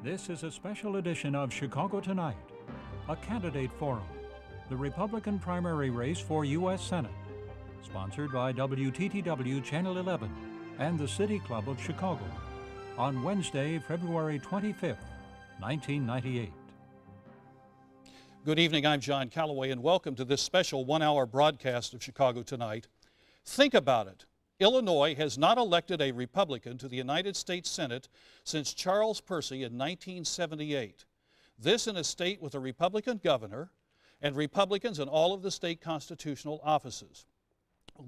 This is a special edition of Chicago Tonight, a candidate forum, the Republican primary race for U.S. Senate, sponsored by WTTW Channel 11 and the City Club of Chicago, on Wednesday, February 25th, 1998. Good evening, I'm John Callaway, and welcome to this special one-hour broadcast of Chicago Tonight. Think about it. Illinois has not elected a Republican to the United States Senate since Charles Percy in 1978. This in a state with a Republican governor and Republicans in all of the state constitutional offices.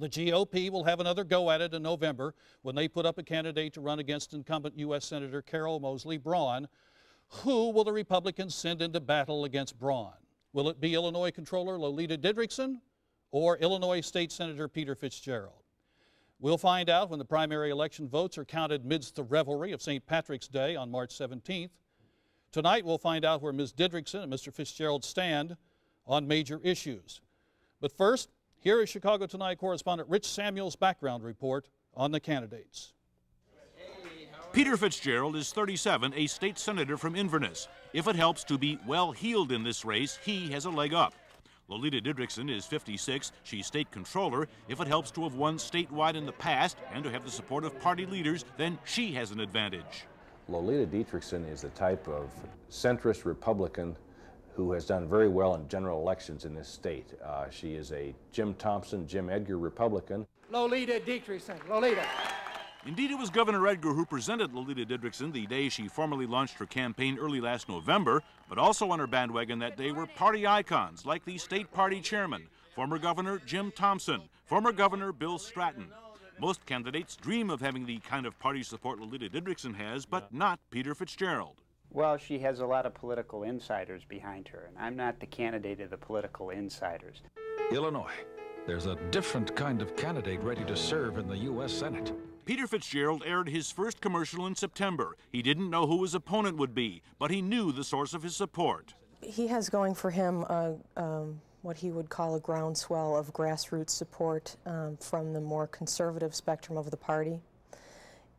The GOP will have another go at it in November when they put up a candidate to run against incumbent U.S. Senator Carol Moseley Braun. Who will the Republicans send into battle against Braun? Will it be Illinois Controller Lolita Didrickson or Illinois State Senator Peter Fitzgerald? We'll find out when the primary election votes are counted midst the revelry of St. Patrick's Day on March 17th. Tonight we'll find out where Ms. Didrickson and Mr. Fitzgerald stand on major issues. But first, here is Chicago Tonight correspondent Rich Samuel's background report on the candidates. Peter Fitzgerald is 37, a state senator from Inverness. If it helps to be well-heeled in this race, he has a leg up. Lolita Didrickson is 56. She's state controller. If it helps to have won statewide in the past and to have the support of party leaders, then she has an advantage. Lolita Didrickson is the type of centrist Republican who has done very well in general elections in this state. She is a Jim Thompson, Jim Edgar Republican. Lolita Didrickson, Lolita. Indeed, it was Governor Edgar who presented Lolita Didrickson the day she formally launched her campaign early last November, but also on her bandwagon that day were party icons like the state party chairman, former Governor Jim Thompson, former Governor Bill Stratton. Most candidates dream of having the kind of party support Lolita Didrickson has, but not Peter Fitzgerald. Well, she has a lot of political insiders behind her, and I'm not the candidate of the political insiders. Illinois, there's a different kind of candidate ready to serve in the U.S. Senate. Peter Fitzgerald aired his first commercial in September. He didn't know who his opponent would be, but he knew the source of his support. He has going for him what he would call a groundswell of grassroots support from the more conservative spectrum of the party.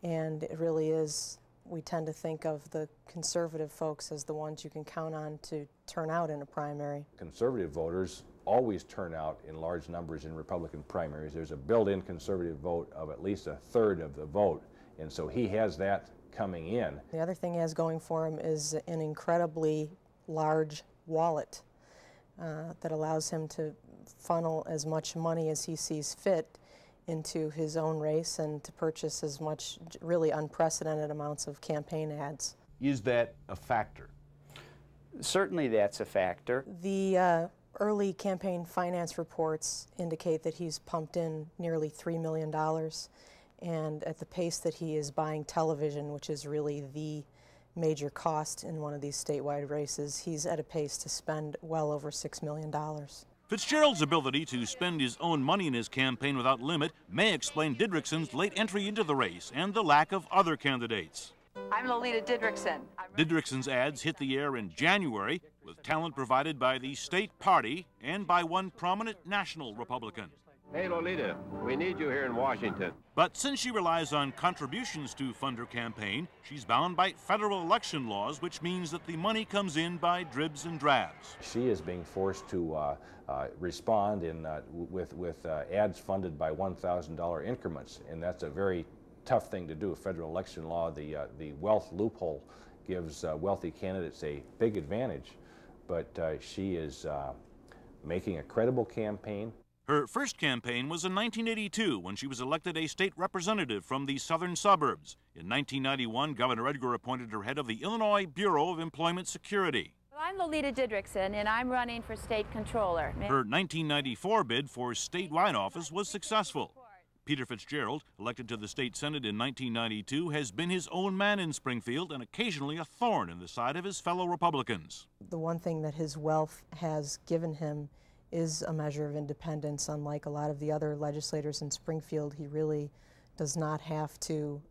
And it really is, we tend to think of the conservative folks as the ones you can count on to turn out in a primary. Conservative voters always turn out in large numbers in Republican primaries. There's a built-in conservative vote of at least a third of the vote, and so he has that coming in. The other thing he has going for him is an incredibly large wallet that allows him to funnel as much money as he sees fit into his own race and to purchase as much really unprecedented amounts of campaign ads. Is that a factor? Certainly that's a factor. The early campaign finance reports indicate that he's pumped in nearly $3 million, and at the pace that he is buying television, which is really the major cost in one of these statewide races, he's at a pace to spend well over $6 million. Fitzgerald's ability to spend his own money in his campaign without limit may explain Didrickson's late entry into the race and the lack of other candidates. I'm Lolita Didrickson. Didrickson's ads hit the air in January with talent provided by the state party and by one prominent national Republican. Hey, Lolita, we need you here in Washington. But since she relies on contributions to fund her campaign, she's bound by federal election laws, which means that the money comes in by dribs and drabs. She is being forced to respond with ads funded by $1,000 increments, and that's a very tough thing to do. Federal election law, the wealth loophole gives wealthy candidates a big advantage, but she is making a credible campaign. Her first campaign was in 1982 when she was elected a state representative from the southern suburbs. In 1991, Governor Edgar appointed her head of the Illinois Bureau of Employment Security. Well, I'm Lolita Didrickson, and I'm running for state controller. Her 1994 bid for statewide office was successful. Peter Fitzgerald, elected to the state senate in 1992, has been his own man in Springfield and occasionally a thorn in the side of his fellow Republicans. The one thing that his wealth has given him is a measure of independence. Unlike a lot of the other legislators in Springfield, he really does not have to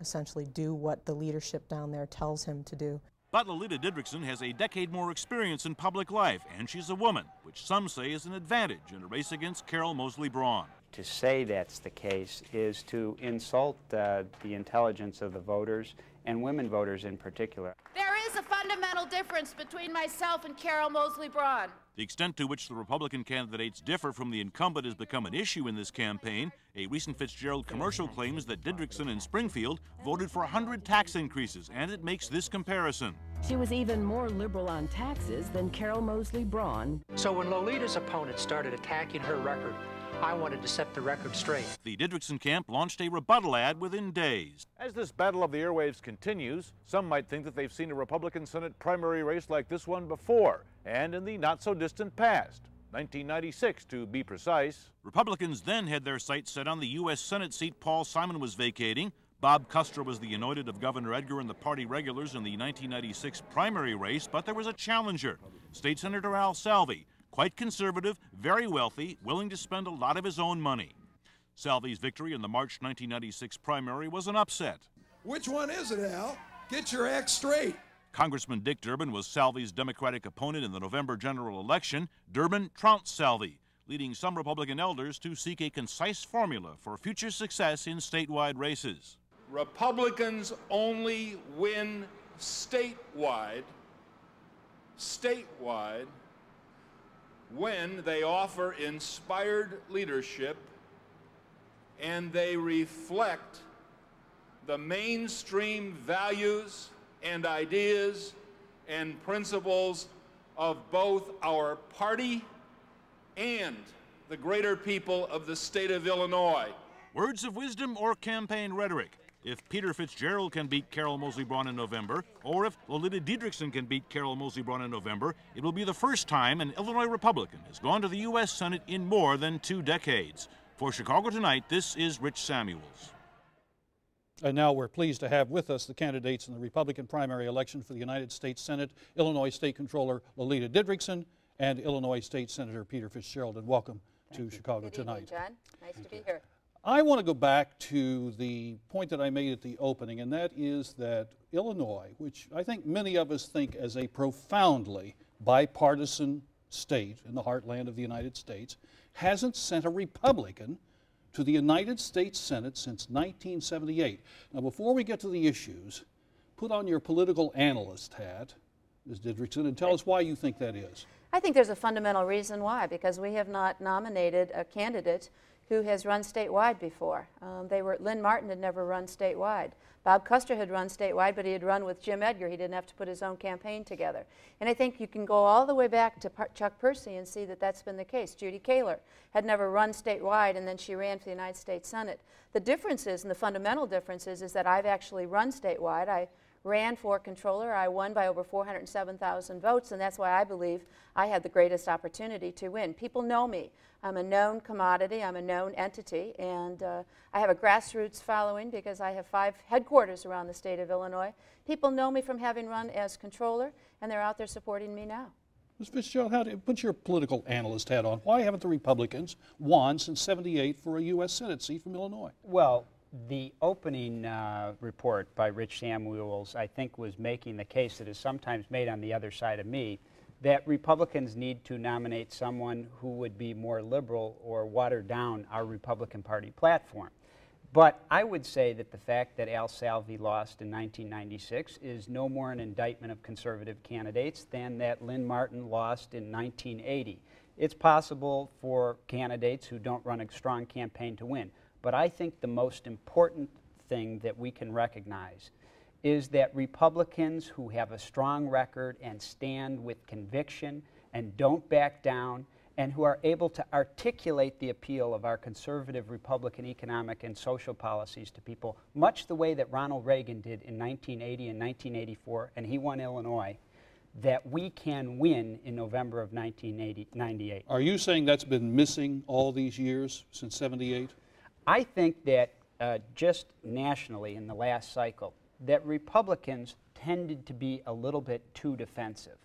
essentially do what the leadership down there tells him to do. But Lolita Didrickson has a decade more experience in public life, and she's a woman, which some say is an advantage in a race against Carol Moseley Braun. To say that's the case is to insult the intelligence of the voters, and women voters in particular. There is a fundamental difference between myself and Carol Moseley Braun. The extent to which the Republican candidates differ from the incumbent has become an issue in this campaign. A recent Fitzgerald commercial claims that Didrickson in Springfield voted for 100 tax increases, and it makes this comparison. She was even more liberal on taxes than Carol Moseley Braun. So when Lolita's opponents started attacking her record, I wanted to set the record straight. The Didrickson camp launched a rebuttal ad within days. As this battle of the airwaves continues, some might think that they've seen a Republican Senate primary race like this one before, and in the not-so-distant past, 1996 to be precise. Republicans then had their sights set on the U.S. Senate seat Paul Simon was vacating. Bob Custer was the anointed of Governor Edgar and the party regulars in the 1996 primary race, but there was a challenger, State Senator Al Salvi. Quite conservative, very wealthy, willing to spend a lot of his own money. Salvi's victory in the March 1996 primary was an upset. Which one is it, Al? Get your act straight. Congressman Dick Durbin was Salvi's Democratic opponent in the November general election. Durbin trounced Salvi, leading some Republican elders to seek a concise formula for future success in statewide races. Republicans only win statewide, when they offer inspired leadership and they reflect the mainstream values and ideas and principles of both our party and the greater people of the state of Illinois. Words of wisdom or campaign rhetoric? If Peter Fitzgerald can beat Carol Moseley Braun in November, or if Lolita Didrickson can beat Carol Moseley Braun in November, it will be the first time an Illinois Republican has gone to the U.S. Senate in more than 2 decades. For Chicago Tonight, this is Rich Samuels. And now we're pleased to have with us the candidates in the Republican primary election for the United States Senate, Illinois State Controller Lolita Didrickson and Illinois State Senator Peter Fitzgerald. And welcome to Chicago Tonight. John. Nice to be here. I want to go back to the point that I made at the opening, and that is that Illinois, which I think many of us think as a profoundly bipartisan state in the heartland of the United States, hasn't sent a Republican to the United States Senate since 1978. Now, before we get to the issues, put on your political analyst hat, Ms. Didrickson, and tell us why you think that is. I think there's a fundamental reason why, because we have not nominated a candidate who has run statewide before. Lynn Martin had never run statewide. Bob Custer had run statewide, but he had run with Jim Edgar. He didn't have to put his own campaign together. And I think you can go all the way back to Chuck Percy and see that that's been the case. Judy Kaler had never run statewide, and then she ran for the United States Senate. The difference is, and the fundamental difference is that I've actually run statewide. I ran for controller. I won by over 407,000 votes, and that's why I believe I had the greatest opportunity to win. People know me. I'm a known commodity. I'm a known entity, and I have a grassroots following because I have 5 headquarters around the state of Illinois. People know me from having run as controller, and they're out there supporting me now. Ms. Fitzgerald, put your political analyst hat on. Why haven't the Republicans won since '78 for a U.S. Senate seat from Illinois? Well, the opening report by Rich Samuels, I think, was making the case that is sometimes made on the other side of me, that Republicans need to nominate someone who would be more liberal or water down our Republican Party platform. But I would say that the fact that Al Salvi lost in 1996 is no more an indictment of conservative candidates than that Lynn Martin lost in 1980. It's possible for candidates who don't run a strong campaign to win. But I think the most important thing that we can recognize is that Republicans who have a strong record and stand with conviction and don't back down and who are able to articulate the appeal of our conservative Republican economic and social policies to people, much the way that Ronald Reagan did in 1980 and 1984, and he won Illinois, that we can win in November of 1998. Are you saying that's been missing all these years since '78? I think that just nationally in the last cycle, that Republicans tended to be a little bit too defensive.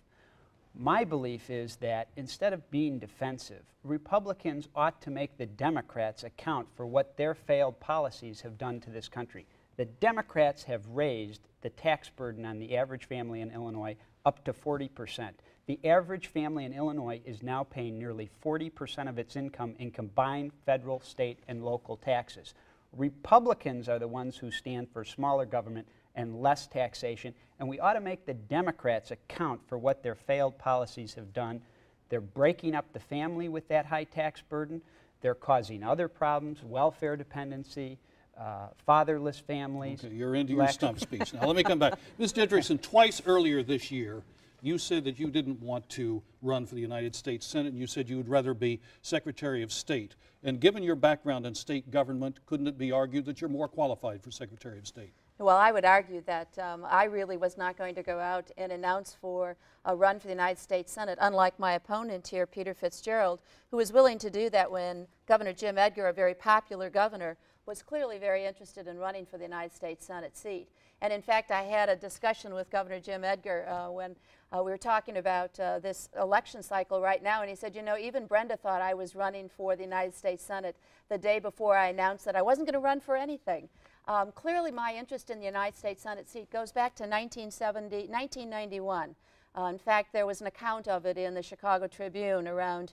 My belief is that instead of being defensive, Republicans ought to make the Democrats account for what their failed policies have done to this country. The Democrats have raised the tax burden on the average family in Illinois up to 40%. The average family in Illinois is now paying nearly 40% of its income in combined federal, state, and local taxes. Republicans are the ones who stand for smaller government and less taxation, and we ought to make the Democrats account for what their failed policies have done. They're breaking up the family with that high tax burden. They're causing other problems, welfare dependency, fatherless families. Okay, you're into your stump speech. Now let me come back. Ms. Didrickson, twice earlier this year, you said that you didn't want to run for the United States Senate, and you said you would rather be Secretary of State. And given your background in state government, couldn't it be argued that you're more qualified for Secretary of State? Well, I would argue that I really was not going to go out and announce for a run for the United States Senate, unlike my opponent here, Peter Fitzgerald, who was willing to do that when Governor Jim Edgar, a very popular governor, was clearly very interested in running for the United States Senate seat. And in fact, I had a discussion with Governor Jim Edgar when we were talking about this election cycle right now, and he said, you know, even Brenda thought I was running for the United States Senate the day before I announced that I wasn't going to run for anything. Clearly, my interest in the United States Senate seat goes back to 1991. In fact, there was an account of it in the Chicago Tribune around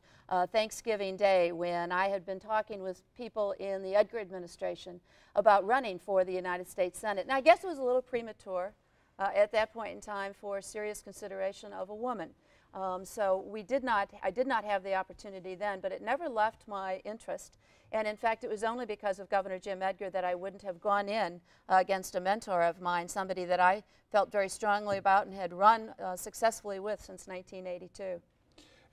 Thanksgiving Day when I had been talking with people in the Edgar administration about running for the United States Senate. And I guess it was a little premature at that point in time for serious consideration of a woman. So I did not have the opportunity then, but it never left my interest. And in fact, it was only because of Governor Jim Edgar that I wouldn't have gone in against a mentor of mine, somebody that I felt very strongly about and had run successfully with since 1982.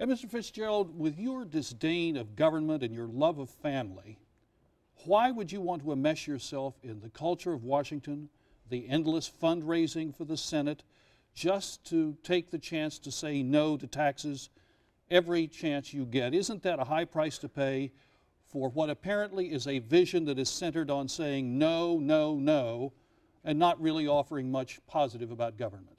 And Mr. Fitzgerald, with your disdain of government and your love of family, why would you want to enmesh yourself in the culture of Washington, the endless fundraising for the Senate, just to take the chance to say no to taxes every chance you get? Isn't that a high price to pay for what apparently is a vision that is centered on saying no, no, no, and not really offering much positive about government?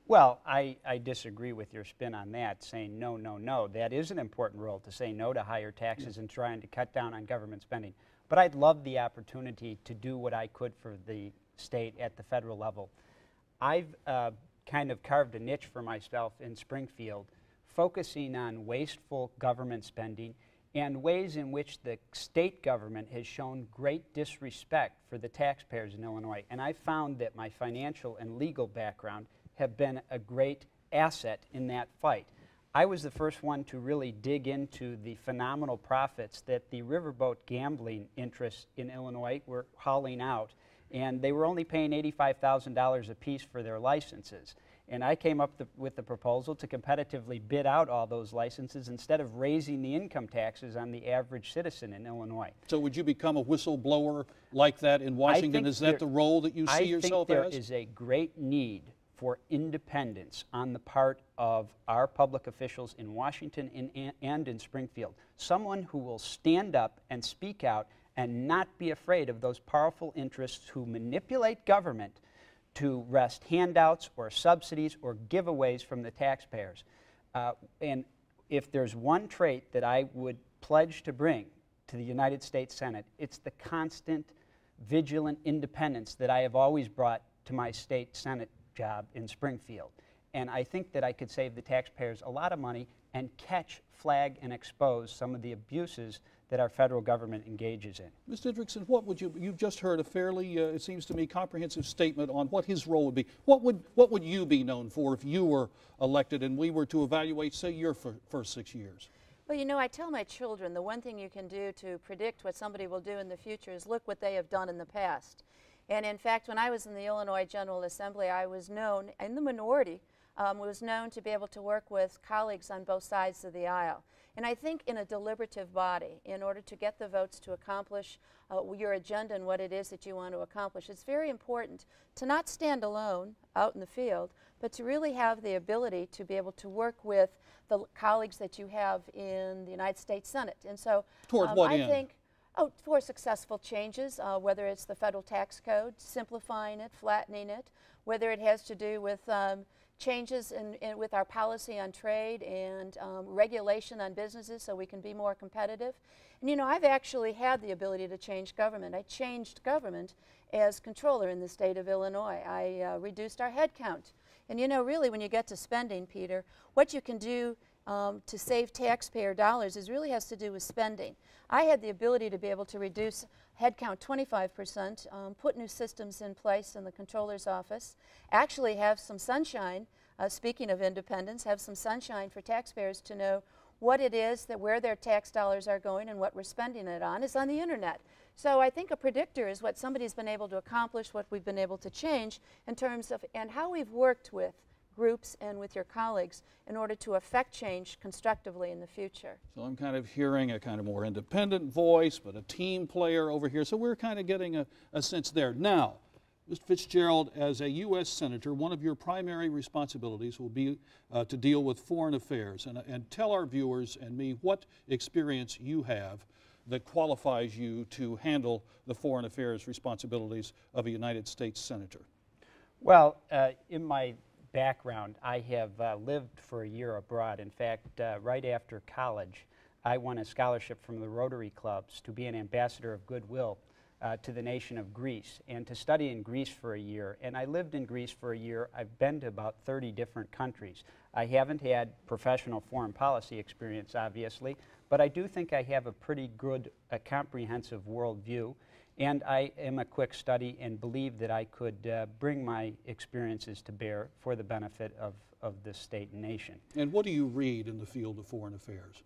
Well, I disagree with your spin on that, saying no, no, no. That is an important role, to say no to higher taxes and trying to cut down on government spending. But I'd love the opportunity to do what I could for the state at the federal level. I've kind of carved a niche for myself in Springfield, focusing on wasteful government spending and ways in which the state government has shown great disrespect for the taxpayers in Illinois. And I found that my financial and legal background have been a great asset in that fight. I was the first one to really dig into the phenomenal profits that the riverboat gambling interests in Illinois were hauling out, and they were only paying $85,000 apiece for their licenses. And I came up with the proposal to competitively bid out all those licenses instead of raising the income taxes on the average citizen in Illinois. So would you become a whistleblower like that in Washington? Is that the role that you see yourself as? I think there is a great need for independence on the part of our public officials in Washington and in Springfield. Someone who will stand up and speak out and not be afraid of those powerful interests who manipulate government to wrest handouts or subsidies or giveaways from the taxpayers. And if there's one trait that I would pledge to bring to the United States Senate, it's the constant, vigilant independence that I have always brought to my state Senate job in Springfield. And I think that I could save the taxpayers a lot of money and catch, flag, and expose some of the abuses that our federal government engages in. Ms. Didrickson, what would you've just heard a fairly, it seems to me, comprehensive statement on what his role would be. What would you be known for if you were elected and we were to evaluate, say, your first 6 years? Well, you know, I tell my children the one thing you can do to predict what somebody will do in the future is look what they have done in the past. And in fact, when I was in the Illinois General Assembly, I was known, in the minority, was known to be able to work with colleagues on both sides of the aisle. And I think in a deliberative body, in order to get the votes to accomplish your agenda and what it is that you want to accomplish, it's very important to not stand alone out in the field, but to really have the ability to be able to work with the colleagues that you have in the United States Senate. And so I think for successful changes, whether it's the federal tax code, simplifying it, flattening it, whether it has to do with changes with our policy on trade and regulation on businesses so we can be more competitive. And you know, I've actually had the ability to change government. I changed government as controller in the state of Illinois. I reduced our head count. And you know, really, when you get to spending, Peter, what you can do to save taxpayer dollars really has to do with spending. I had the ability to be able to reduce headcount 25%, put new systems in place in the controller's office, actually have some sunshine, speaking of independence, have some sunshine for taxpayers to know what it is that where their tax dollars are going and what we're spending it on is on the internet. So I think a predictor is what somebody's been able to accomplish, what we've been able to change in terms of, and how we've worked with groups and with your colleagues in order to affect change constructively in the future. So I'm kind of hearing a kind of more independent voice, but a team player over here. So we're kind of getting a sense there. Now, Mr. Fitzgerald, as a U.S. Senator, one of your primary responsibilities will be to deal with foreign affairs. And tell our viewers and me what experience you have that qualifies you to handle the foreign affairs responsibilities of a United States Senator. Well, in my background, I have lived for a year abroad. In fact, right after college, I won a scholarship from the Rotary Clubs to be an ambassador of goodwill to the nation of Greece and to study in Greece for a year. And I lived in Greece for a year. I've been to about 30 different countries. I haven't had professional foreign policy experience, obviously, but I do think I have a pretty good, comprehensive worldview. And I am a quick study and believe that I could bring my experiences to bear for the benefit of this state and nation. And what do you read in the field of foreign affairs?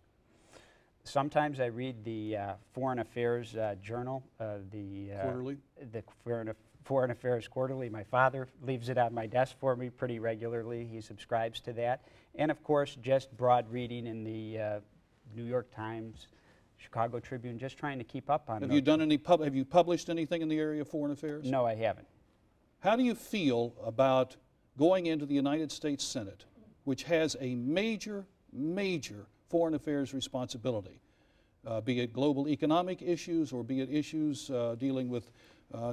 Sometimes I read the Foreign Affairs Journal, Quarterly? The Foreign Affairs Quarterly. My father leaves it on my desk for me pretty regularly. He subscribes to that. And of course, just broad reading in the New York Times, Chicago Tribune, just trying to keep up on. Have you done any have you published anything in the area of foreign affairs? No, I haven't. How do you feel about going into the United States Senate, which has a major foreign affairs responsibility, be it global economic issues or be it issues dealing with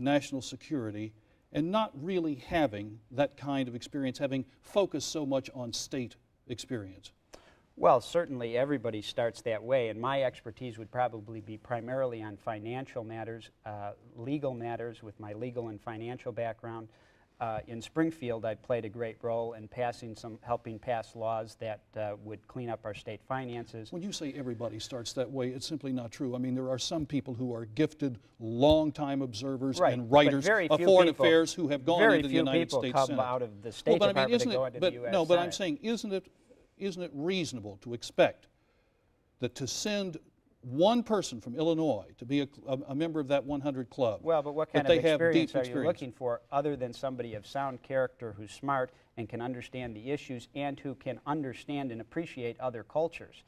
national security, and not really having that kind of experience, having focused so much on state experience? Well, certainly everybody starts that way, and my expertise would probably be primarily on financial matters, legal matters with my legal and financial background. In Springfield, I played a great role in helping pass laws that would clean up our state finances. When you say everybody starts that way, it's simply not true. I mean, there are some people who are gifted, long-time obserers and writers of foreign affairs who have gone into the United States Senate. Very few people come out of the State Department to go into the U.S. No, but Senate. I'm saying, isn't it reasonable to expect that to send one person from Illinois to be a member of that 100 club? Well, but what kind of experience are you looking for other than somebody of sound character who's smart and can understand the issues and who can understand and appreciate other cultures?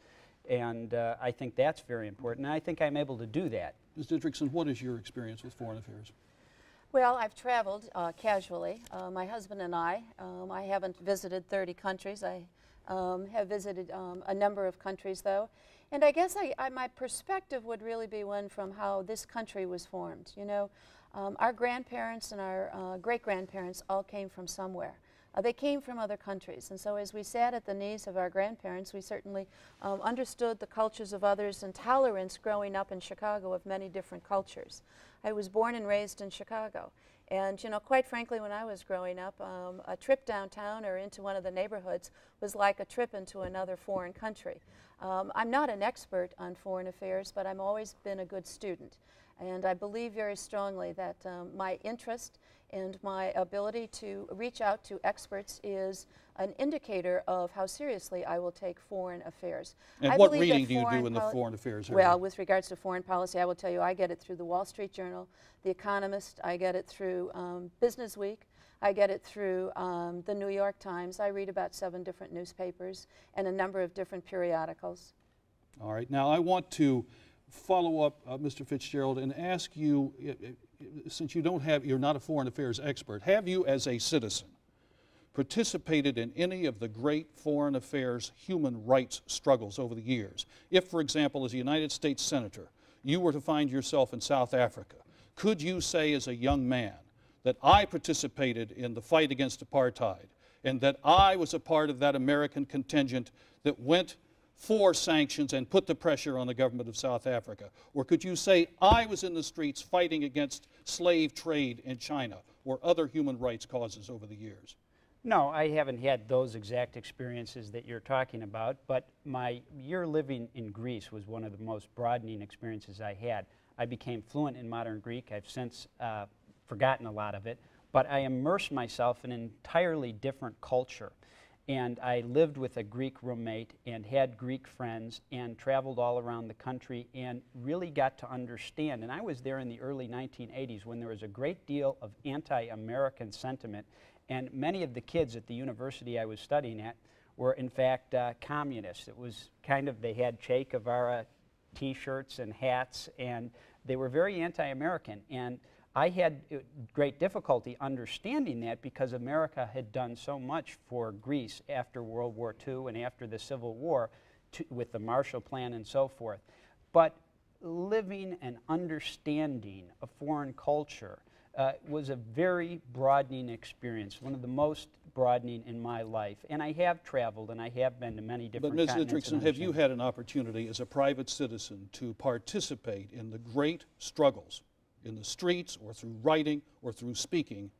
And I think that's very important, and I think I'm able to do that. Ms. Didrickson, what is your experience with foreign affairs? Well, I've traveled casually. My husband and I haven't visited 30 countries. I have visited a number of countries, though. And I guess my perspective would really be one from how this country was formed. You know, our grandparents and our great-grandparents all came from somewhere. They came from other countries. And so as we sat at the knees of our grandparents, we certainly understood the cultures of others and tolerance growing up in Chicago of many different cultures. I was born and raised in Chicago. And, you know, quite frankly, when I was growing up, a trip downtown or into one of the neighborhoods was like a trip into another foreign country. I'm not an expert on foreign affairs, but I've always been a good student. And I believe very strongly that my interest and my ability to reach out to experts is an indicator of how seriously I will take foreign affairs. And what reading do you do in the foreign affairs area? Well, with regards to foreign policy, I will tell you I get it through the Wall Street Journal, The Economist, I get it through Business Week, I get it through the New York Times. I read about 7 different newspapers and a number of different periodicals. All right. Now, I want to follow up, Mr. Fitzgerald, and ask you, since you're not a foreign affairs expert, have you as a citizen participated in any of the great foreign affairs human rights struggles over the years? If, for example, as a United States Senator, you were to find yourself in South Africa, could you say as a young man that I participated in the fight against apartheid and that I was a part of that American contingent that went for sanctions and put the pressure on the government of South Africa? Or could you say I was in the streets fighting against slave trade in China or other human rights causes over the years? No, I haven't had those exact experiences that you're talking about, but my year living in Greece was one of the most broadening experiences I had. I became fluent in modern Greek. I've since forgotten a lot of it, but I immersed myself in an entirely different culture. And I lived with a Greek roommate and had Greek friends and traveled all around the country and really got to understand. And I was there in the early 1980s when there was a great deal of anti-American sentiment, and many of the kids at the university I was studying at were in fact communists. It was kind of, they had Che Guevara t-shirts and hats, and they were very anti-American. And I had great difficulty understanding that because America had done so much for Greece after World War II and after the Civil War with the Marshall Plan and so forth. But living and understanding a foreign culture was a very broadening experience, one of the most broadening in my life. And I have traveled and I have been to many different continents. But Ms. Didrickson, have you had an opportunity as a private citizen to participate in the great struggles in the streets or through writing or through speaking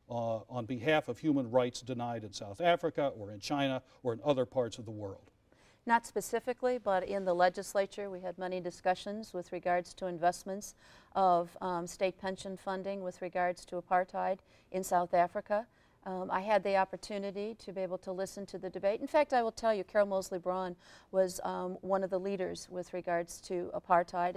on behalf of human rights denied in South Africa or in China or in other parts of the world? Not specifically, but in the legislature we had many discussions with regards to investments of state pension funding with regards to apartheid in South Africa. I had the opportunity to be able to listen to the debate. In fact, I will tell you, Carol Moseley Braun was one of the leaders with regards to apartheid,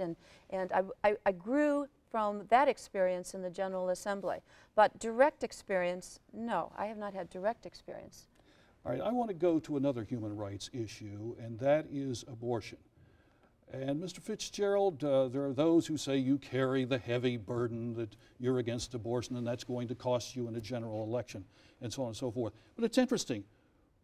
and I grew from that experience in the General Assembly. But direct experience, no, I have not had direct experience. All right, I want to go to another human rights issue, and that is abortion. And Mr. Fitzgerald, there are those who say you carry the heavy burden that you're against abortion and that's going to cost you in a general election, and so on and so forth. But it's interesting.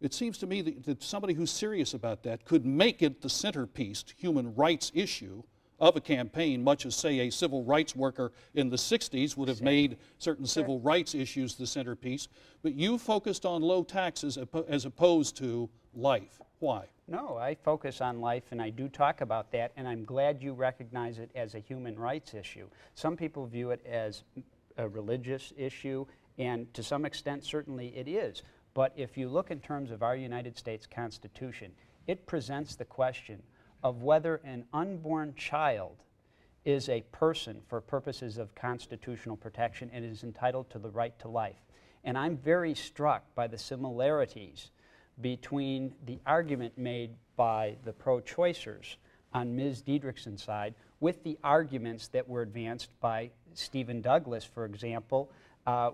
It seems to me that somebody who's serious about that could make it the centerpiece human rights issue of a campaign, much as, say, a civil rights worker in the 60s would have made certain civil rights issues the centerpiece. But you focused on low taxes as opposed to life. Why? No, I focus on life, and I do talk about that, and I'm glad you recognize it as a human rights issue. Some people view it as a religious issue, and to some extent, certainly it is. But if you look in terms of our United States Constitution, it presents the question of whether an unborn child is a person for purposes of constitutional protection and is entitled to the right to life. And I'm very struck by the similarities between the argument made by the pro-choicers on Ms. Didrickson's side with the arguments that were advanced by Stephen Douglas, for example,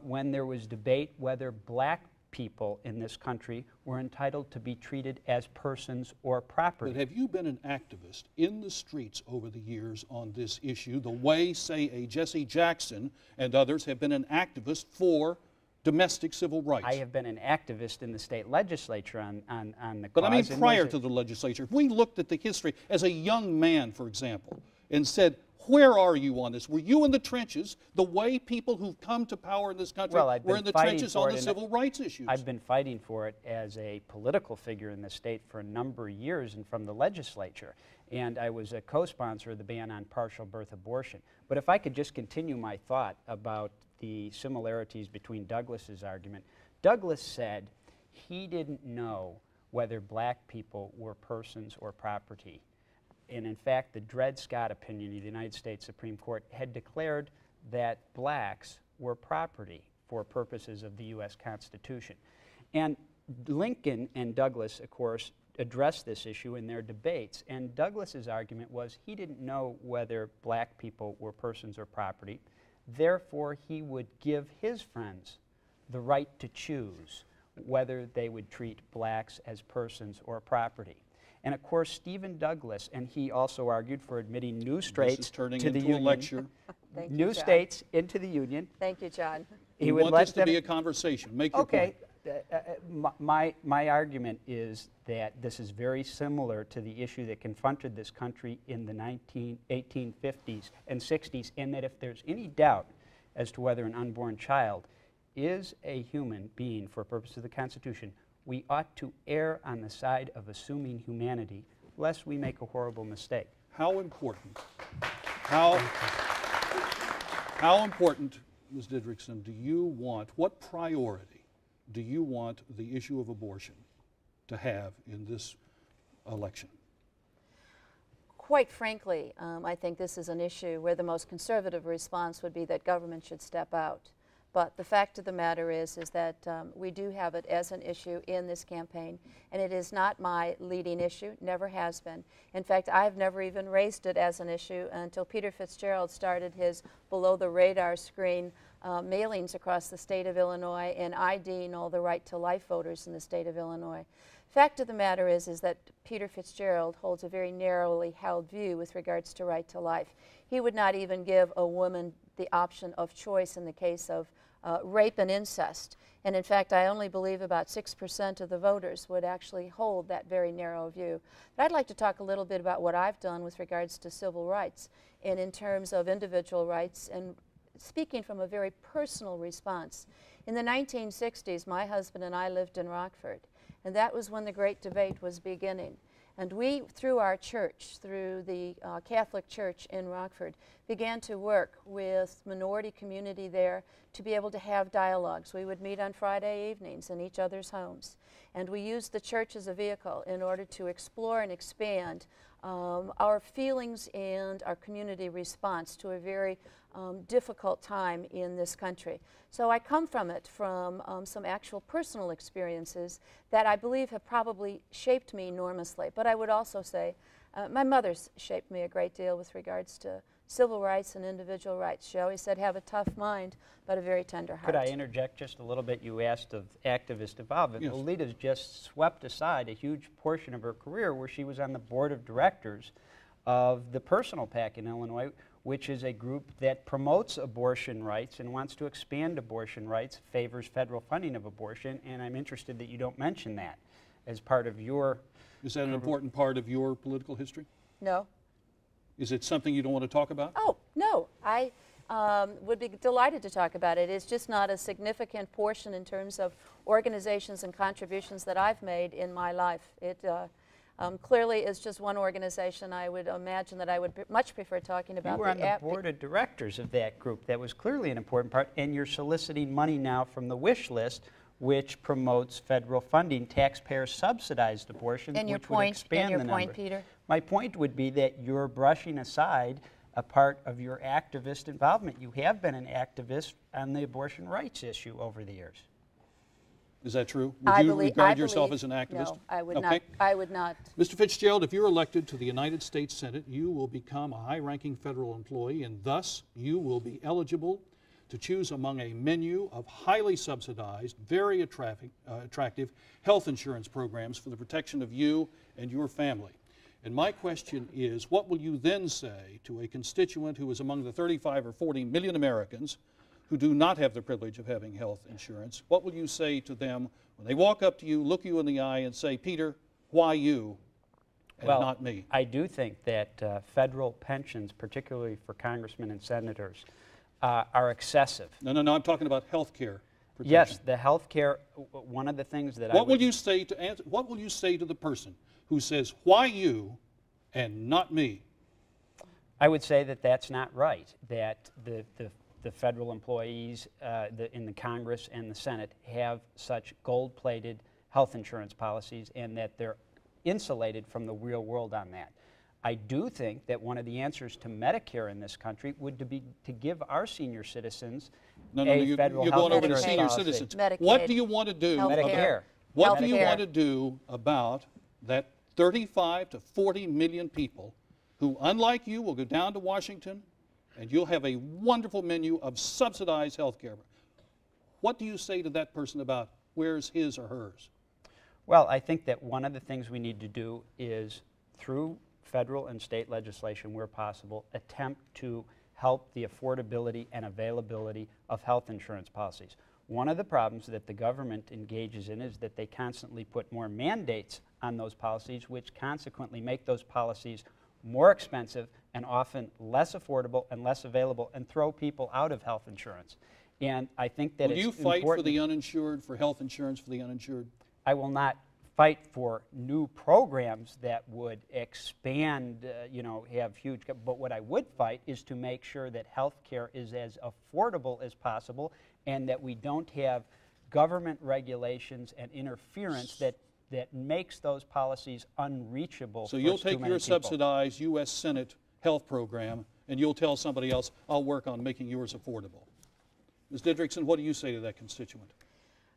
when there was debate whether black people in this country were entitled to be treated as persons or property. But have you been an activist in the streets over the years on this issue, the way, say, a Jesse Jackson and others have been an activist for domestic civil rights? I have been an activist in the state legislature on the But cause. I mean prior to the legislature. If we looked at the history as a young man, for example, and said, where are you on this? Were you in the trenches the way people who've come to power in this country were in the trenches on the civil rights issues? I've been fighting for it as a political figure in the state for a number of years and from the legislature. And I was a co-sponsor of the ban on partial birth abortion. But if I could just continue my thought about the similarities between Douglas's argument. Douglas said he didn't know whether black people were persons or property. And in fact, the Dred Scott opinion of the United States Supreme Court had declared that blacks were property for purposes of the U.S. Constitution. And Lincoln and Douglas, of course, addressed this issue in their debates. And Douglas's argument was he didn't know whether black people were persons or property. Therefore, he would give his friends the right to choose whether they would treat blacks as persons or property. And of course, Stephen Douglas, and he also argued for admitting new states to the Union. Lecture. New states into the Union. Thank you, John. He would want this to be a conversation. Make your point. My argument is that this is very similar to the issue that confronted this country in the 1850s and 60s, and that if there's any doubt as to whether an unborn child is a human being for purposes of the Constitution, we ought to err on the side of assuming humanity, lest we make a horrible mistake. How important, How important, Ms. Didrickson, do you want, what priority do you want the issue of abortion to have in this election? Quite frankly, I think this is an issue where the most conservative response would be that government should step out. But the fact of the matter is that we do have it as an issue in this campaign, and it is not my leading issue, never has been. In fact, I've never even raised it as an issue until Peter Fitzgerald started his below-the-radar screen mailings across the state of Illinois and IDing all the right-to-life voters in the state of Illinois. Fact of the matter is that Peter Fitzgerald holds a very narrowly held view with regards to right to life. He would not even give a woman the option of choice in the case of rape and incest. And in fact, I only believe about 6% of the voters would actually hold that very narrow view. But I'd like to talk a little bit about what I've done with regards to civil rights and in terms of individual rights, and speaking from a very personal response. In the 1960s, my husband and I lived in Rockford, and that was when the great debate was beginning. And we, through our church, through the Catholic Church in Rockford, began to work with minority community there to be able to have dialogues. We would meet on Friday evenings in each other's homes. And we used the church as a vehicle in order to explore and expand our feelings and our community response to a very difficult time in this country. So I come from it from some actual personal experiences that I believe have probably shaped me enormously. But I would also say my mother's shaped me a great deal with regards to civil rights and individual rights. She always said, have a tough mind, but a very tender heart. Could I interject just a little bit? You asked of activist involvement. Yes. Lolita's just swept aside a huge portion of her career where she was on the board of directors of the Personal PAC in Illinois, which is a group that promotes abortion rights and wants to expand abortion rights, favors federal funding of abortion, and I'm interested that you don't mention that as part of your... Is that an important part of your political history? No. Is it something you don't want to talk about? Oh, no. I would be delighted to talk about it. It's just not a significant portion in terms of organizations and contributions that I've made in my life. It clearly is just one organization. I would imagine that I would much prefer talking about. You were on the board of directors of that group. That was clearly an important part, and you're soliciting money now from the wish list, which promotes federal funding, taxpayer-subsidized abortion, which would expand the number. And your point, Peter? My point would be that you're brushing aside a part of your activist involvement. You have been an activist on the abortion rights issue over the years. Is that true? Would you regard yourself as an activist? No, I would not. I would not. Mr. Fitzgerald, if you're elected to the United States Senate, you will become a high-ranking federal employee, and thus you will be eligible to choose among a menu of highly subsidized, very attractive health insurance programs for the protection of you and your family. And my question is, what will you then say to a constituent who is among the 35 or 40 million Americans who do not have the privilege of having health insurance? What will you say to them when they walk up to you, look you in the eye, and say, Peter, why you and not me? I do think that federal pensions, particularly for congressmen and senators, are excessive. No, I'm talking about health care protection. Yes, the health care, one of the things that what will you say to the person who says, why you and not me? I would say that that's not right, that the federal employees in the Congress and the Senate have such gold-plated health insurance policies and that they're insulated from the real world on that. I do think that one of the answers to Medicare in this country would be to give our senior citizens a federal health going over to insurance senior policy. citizens. Medicaid. What do you want to do? Medicare. What do you want to do about that 35 to 40 million people who, unlike you, will go down to Washington and you'll have a wonderful menu of subsidized health care? What do you say to that person about where's his or hers? Well, I think that one of the things we need to do is, through federal and state legislation where possible, attempt to help the affordability and availability of health insurance policies. One of the problems that the government engages in is that they constantly put more mandates on those policies, which consequently make those policies more expensive and often less affordable and less available, and throw people out of health insurance. And I think that will you fight for the uninsured, for health insurance for the uninsured? I will not fight for new programs that would expand, you know, have huge, but what I would fight is to make sure that health care is as affordable as possible and that we don't have government regulations and interference that makes those policies unreachable. So you'll take your subsidized U.S. Senate health program and you'll tell somebody else, I'll work on making yours affordable. Ms. Didrickson, what do you say to that constituent?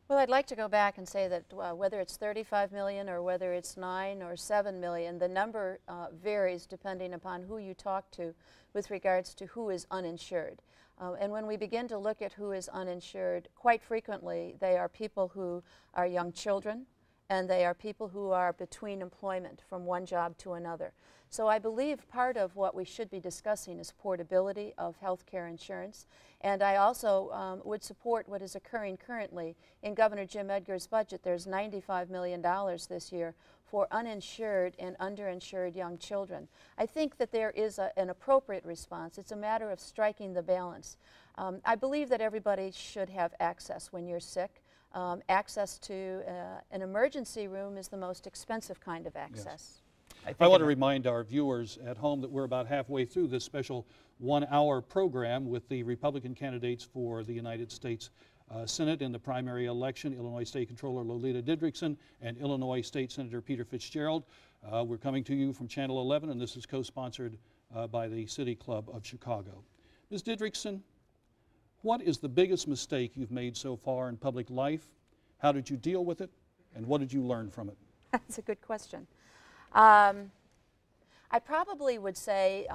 Well, I'd like to go back and say that whether it's 35 million or whether it's 9 or 7 million, the number varies depending upon who you talk to with regards to who is uninsured. And when we begin to look at who is uninsured, quite frequently they are people who are young children and they are people who are between employment from one job to another. So I believe part of what we should be discussing is portability of health care insurance. And I also would support what is occurring currently in Governor Jim Edgar's budget. There's $95 million this year for uninsured and underinsured young children. I think that there is an appropriate response. It's a matter of striking the balance. I believe that everybody should have access when you're sick. Access to an emergency room is the most expensive kind of access. Yes. I want to remind our viewers at home that we're about halfway through this special one-hour program with the Republican candidates for the United States Senate in the primary election, Illinois State Controller Lolita Didrickson and Illinois State Senator Peter Fitzgerald. We're coming to you from Channel 11, and this is co-sponsored by the City Club of Chicago. Ms. Didrickson, what is the biggest mistake you've made so far in public life? How did you deal with it, and what did you learn from it? That's a good question. I probably would say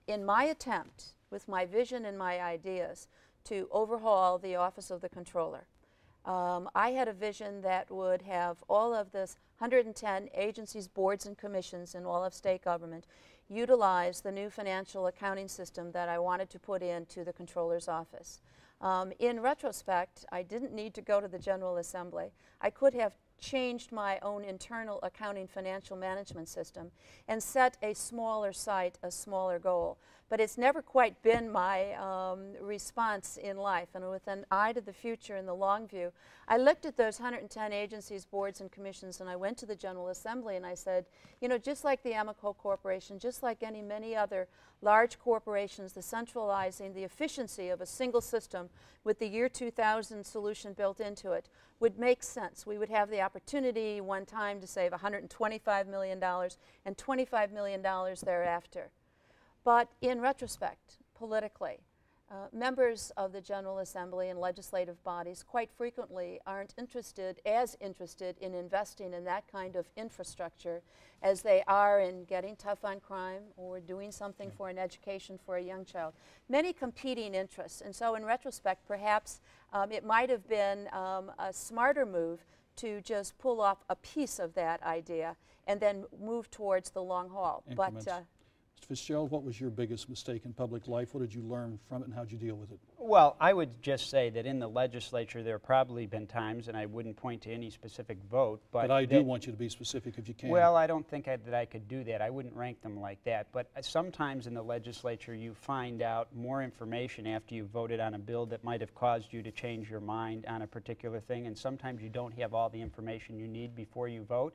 in my attempt, with my vision and my ideas, to overhaul the Office of the Controller, I had a vision that would have all of this 110 agencies, boards, and commissions in all of state government utilize the new financial accounting system that I wanted to put into the Controller's office. In retrospect, I didn't need to go to the General Assembly. I could have changed my own internal accounting financial management system and set a smaller sight, a smaller goal. But it's never quite been my response in life. And with an eye to the future and the long view, I looked at those 110 agencies, boards, and commissions, and I went to the General Assembly and I said, you know, just like the Amoco Corporation, just like many other large corporations, the centralizing, the efficiency of a single system with the year 2000 solution built into it would make sense. We would have the opportunity one time to save $125 million and $25 million thereafter. But in retrospect, politically, members of the General Assembly and legislative bodies quite frequently aren't as interested in investing in that kind of infrastructure as they are in getting tough on crime or doing something for an education for a young child. Many competing interests, and so in retrospect, perhaps it might have been a smarter move to just pull off a piece of that idea and then move towards the long haul. Increments. But Mr. Fitzgerald, what was your biggest mistake in public life? What did you learn from it and how did you deal with it? Well, I would just say that in the legislature there have probably been times, and I wouldn't point to any specific vote, but I do want you to be specific if you can. Well, I don't think that I could do that. I wouldn't rank them like that. But sometimes in the legislature you find out more information after you've voted on a bill that might have caused you to change your mind on a particular thing, and sometimes you don't have all the information you need before you vote.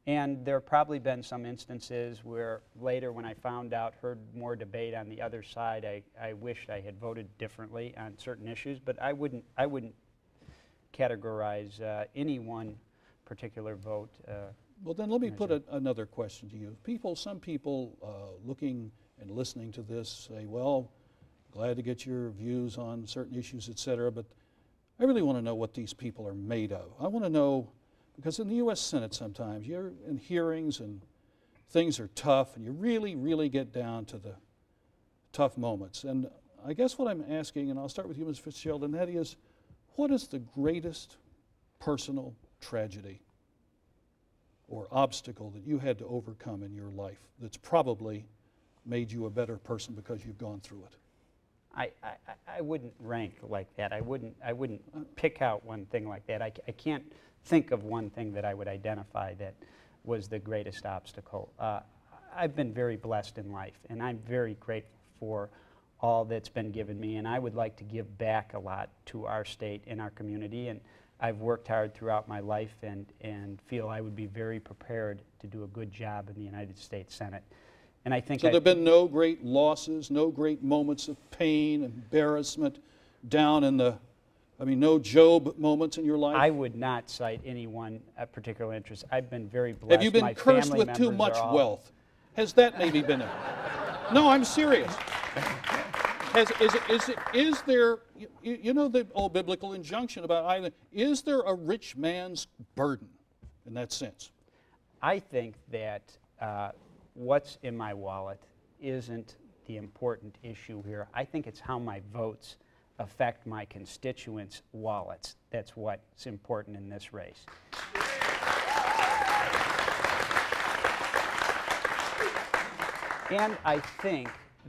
And there have probably been some instances where later when I found out, heard more debate on the other side, I wished I had voted differently on certain issues, but I wouldn't categorize any one particular vote. Well, then let me put another question to you. Some people looking and listening to this say, well, glad to get your views on certain issues, et cetera, but I really want to know what these people are made of. I want to know, because in the U.S. Senate sometimes you're in hearings and things are tough and you really, really get down to the tough moments. And I guess what I'm asking, and I'll start with you, Ms. Fitzgerald, and that is, what is the greatest personal tragedy or obstacle that you had to overcome in your life that's probably made you a better person because you've gone through it? I wouldn't rank like that. I wouldn't pick out one thing like that. I can't think of one thing that I would identify that was the greatest obstacle. I've been very blessed in life, and I'm very grateful for all that's been given me, and I would like to give back a lot to our state and our community. And I've worked hard throughout my life and feel I would be very prepared to do a good job in the United States Senate. And I think so there have been no great losses, no great moments of pain, embarrassment down in the, I mean, no Job moments in your life? I would not cite any one particular interest. I've been very blessed. Have you been cursed with too much wealth? Has that maybe been a... No, I'm serious. Is there, you know the old biblical injunction about island, is there a rich man's burden in that sense? I think that what's in my wallet isn't the important issue here. I think it's how my votes affect my constituents' wallets. That's what's important in this race. And I think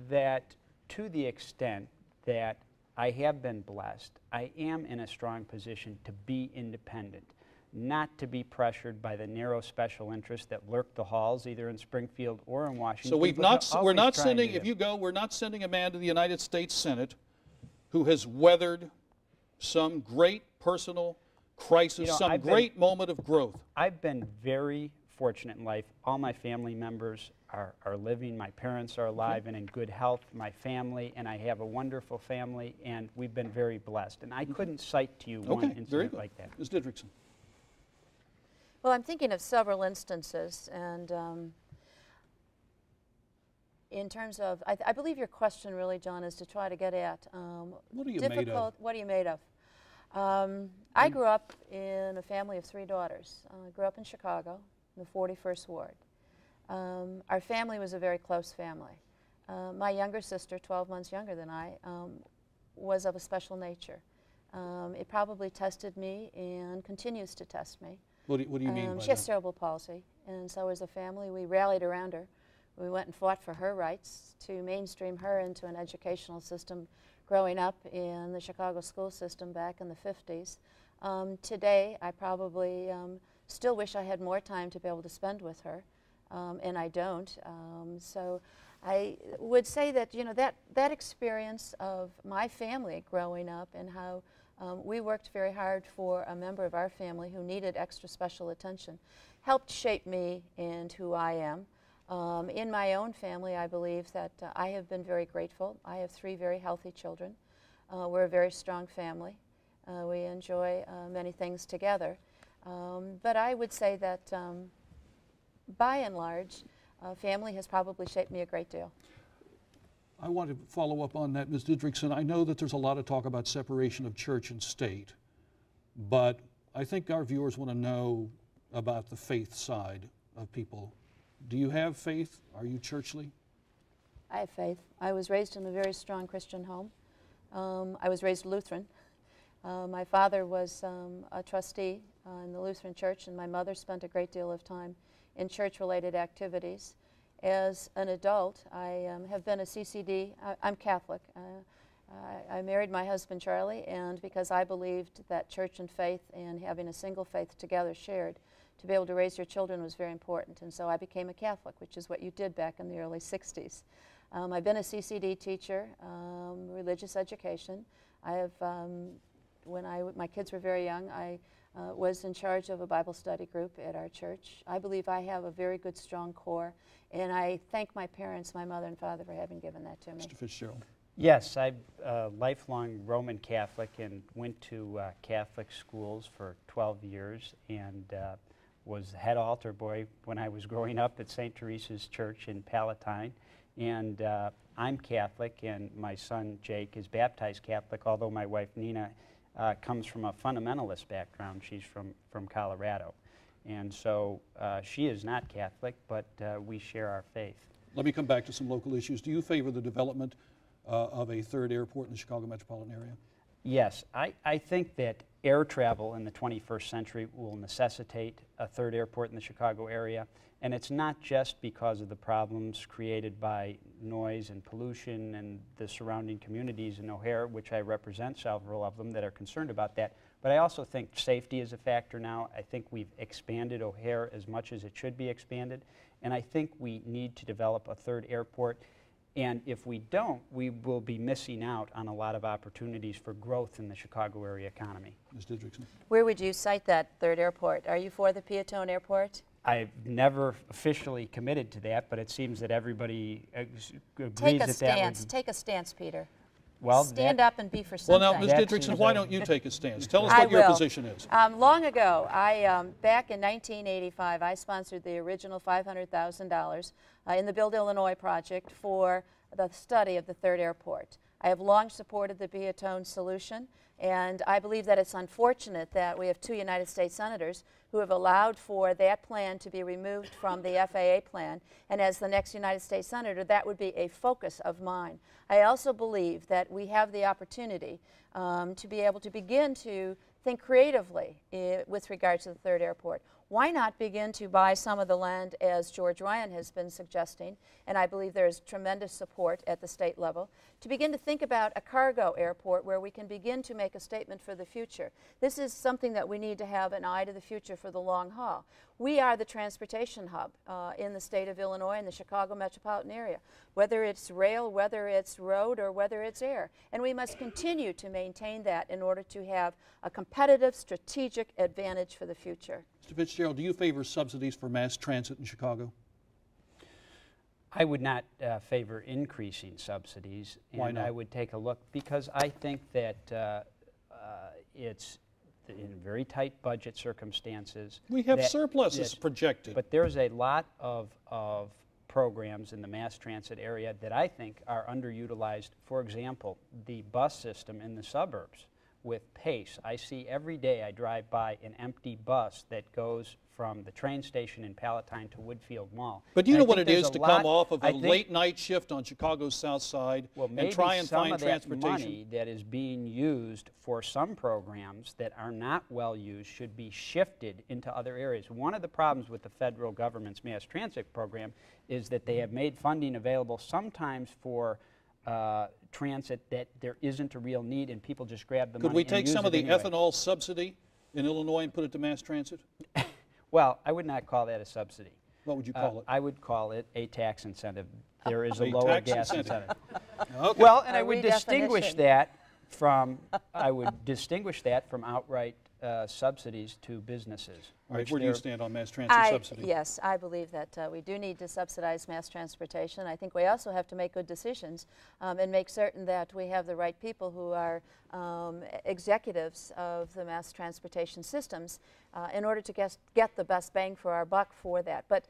that to the extent that I have been blessed, I am in a strong position to be independent, not to be pressured by the narrow special interests that lurk the halls, either in Springfield or in Washington. So we're not sending, if you go, we're not sending a man to the United States Senate who has weathered some great personal crisis, some great moment of growth. I've been very fortunate in life. All my family members are living. My parents are alive and in good health. My family, and I have a wonderful family, and we've been very blessed. And I couldn't cite to you one incident like that. Ms. Didrickson. Well, I'm thinking of several instances, and in terms of, I believe your question really, John, is to try to get at what are you made of? What are you made of? I grew up in a family of 3 daughters. I grew up in Chicago, in the 41st Ward. Our family was a very close family. My younger sister, 12 months younger than I, was of a special nature. It probably tested me and continues to test me. What do you mean by She has cerebral palsy, and so as a family we rallied around her. We went and fought for her rights to mainstream her into an educational system growing up in the Chicago school system back in the 50s. Today I probably still wish I had more time to be able to spend with her, and I don't. So I would say that, you know, that experience of my family growing up and how we worked very hard for a member of our family who needed extra special attention helped shape me and who I am. In my own family, I believe that I have been very grateful. I have 3 very healthy children. We're a very strong family. We enjoy many things together. But I would say that by and large, family has probably shaped me a great deal. I want to follow up on that, Ms. Didrickson. I know that there's a lot of talk about separation of church and state, but I think our viewers want to know about the faith side of people. Do you have faith? Are you churchly? I have faith. I was raised in a very strong Christian home. I was raised Lutheran. My father was a trustee in the Lutheran Church, and my mother spent a great deal of time in church-related activities. As an adult, I have been a CCD. I'm Catholic. I married my husband, Charlie, and because I believed that church and faith and having a single faith together shared to be able to raise your children was very important, and so I became a Catholic, which is what you did back in the early 60s. I've been a CCD teacher, religious education. I have, when my kids were very young, I was in charge of a Bible study group at our church. I believe I have a very good, strong core, and I thank my parents, my mother and father, for having given that to me. Mr. Fitzgerald. Yes, I'm a lifelong Roman Catholic and went to Catholic schools for 12 years and was the head altar boy when I was growing up at St. Teresa's Church in Palatine. And I'm Catholic, and my son Jake is baptized Catholic, although my wife Nina comes from a fundamentalist background. She's from Colorado. And so she is not Catholic, but we share our faith. Let me come back to some local issues. Do you favor the development of a 3rd airport in the Chicago metropolitan area? Yes, I think that air travel in the 21st century will necessitate a 3rd airport in the Chicago area. And it's not just because of the problems created by noise and pollution and the surrounding communities in O'Hare, which I represent several of them that are concerned about that, but I also think safety is a factor now. I think we've expanded O'Hare as much as it should be expanded, and I think we need to develop a 3rd airport. And if we don't, we will be missing out on a lot of opportunities for growth in the Chicago area economy. Ms. Didrickson. Where would you cite that third airport? Are you for the Peatone Airport? I've never officially committed to that, but it seems that everybody agrees Take a that stance. that would... Take a stance, Peter. Well, stand up and be for something. Well, now, Ms. Didrickson, why don't you take a stance? Tell us what your position is. Long ago, back in 1985, I sponsored the original $500,000 in the Build Illinois project for the study of the third airport. I have long supported the Peatone solution, and I believe that it's unfortunate that we have 2 United States senators who have allowed for that plan to be removed from the FAA plan, and as the next United States senator, that would be a focus of mine. I also believe that we have the opportunity to be able to begin to think creatively with regard to the third airport. Why not begin to buy some of the land, as George Ryan has been suggesting, and I believe there is tremendous support at the state level, to begin to think about a cargo airport where we can begin to make a statement for the future. This is something that we need to have an eye to the future for the long haul. We are the transportation hub in the state of Illinois and the Chicago metropolitan area, whether it's rail, whether it's road, or whether it's air. And we must continue to maintain that in order to have a competitive, strategic advantage for the future. Mr. Fitzgerald, do you favor subsidies for mass transit in Chicago? I would not favor increasing subsidies. Why not? I would take a look, because I think that it's in very tight budget circumstances. We have surpluses projected. But there's a lot of programs in the mass transit area that I think are underutilized. For example, the bus system in the suburbs with PACE. I see every day I drive by an empty bus that goes from the train station in Palatine to Woodfield Mall. But you know what it is to come off of a late night shift on Chicago's South Side and try and find transportation? That money that is being used for some programs that are not well used should be shifted into other areas. One of the problems with the federal government's mass transit program is that they have made funding available sometimes for transit that there isn't a real need, and people just grab the money. Could we take some of the anyway. ethanol subsidy in Illinois and put it to mass transit? Well, I would not call that a subsidy. What would you call it? I would call it a tax incentive. There is a lower gas incentive. Okay. Well, and I would distinguish that from outright subsidies to businesses. All right, where do you stand on mass transit subsidy? Yes, I believe that we do need to subsidize mass transportation. I think we also have to make good decisions and make certain that we have the right people who are executives of the mass transportation systems in order to get the best bang for our buck for that. But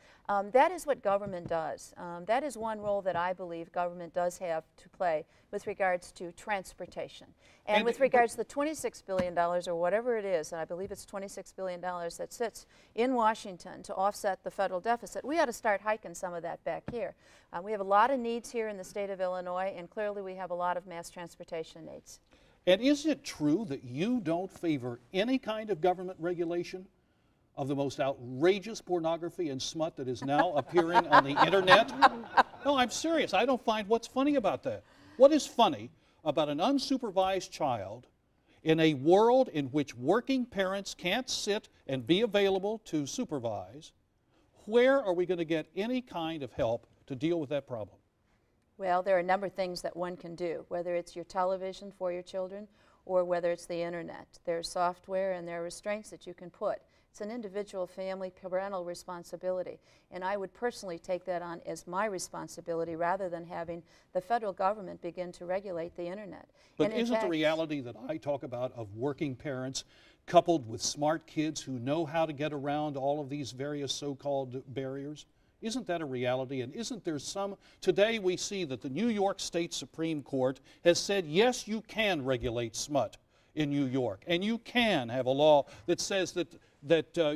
that is what government does. That is one role that I believe government does have to play with regards to transportation. And with regards to the $26 billion or whatever it is, and I believe it's $26 billion that sits in Washington to offset the federal deficit, we ought to start hiking some of that back here. We have a lot of needs here in the state of Illinois, and clearly we have a lot of mass transportation needs. And is it true that you don't favor any kind of government regulation of the most outrageous pornography and smut that is now appearing on the internet? No, I'm serious. I don't find what's funny about that. What is funny about an unsupervised child in a world in which working parents can't sit and be available to supervise? Where are we going to get any kind of help to deal with that problem? Well, there are a number of things that one can do, whether it's your television for your children or whether it's the internet. There's software and there are restraints that you can put. It's an individual family parental responsibility, and I would personally take that on as my responsibility rather than having the federal government begin to regulate the internet. But isn't the reality that I talk about of working parents coupled with smart kids who know how to get around all of these various so-called barriers? Isn't that a reality? And isn't there some, today we see that the New York State Supreme Court has said, yes, you can regulate smut in New York, and you can have a law that says that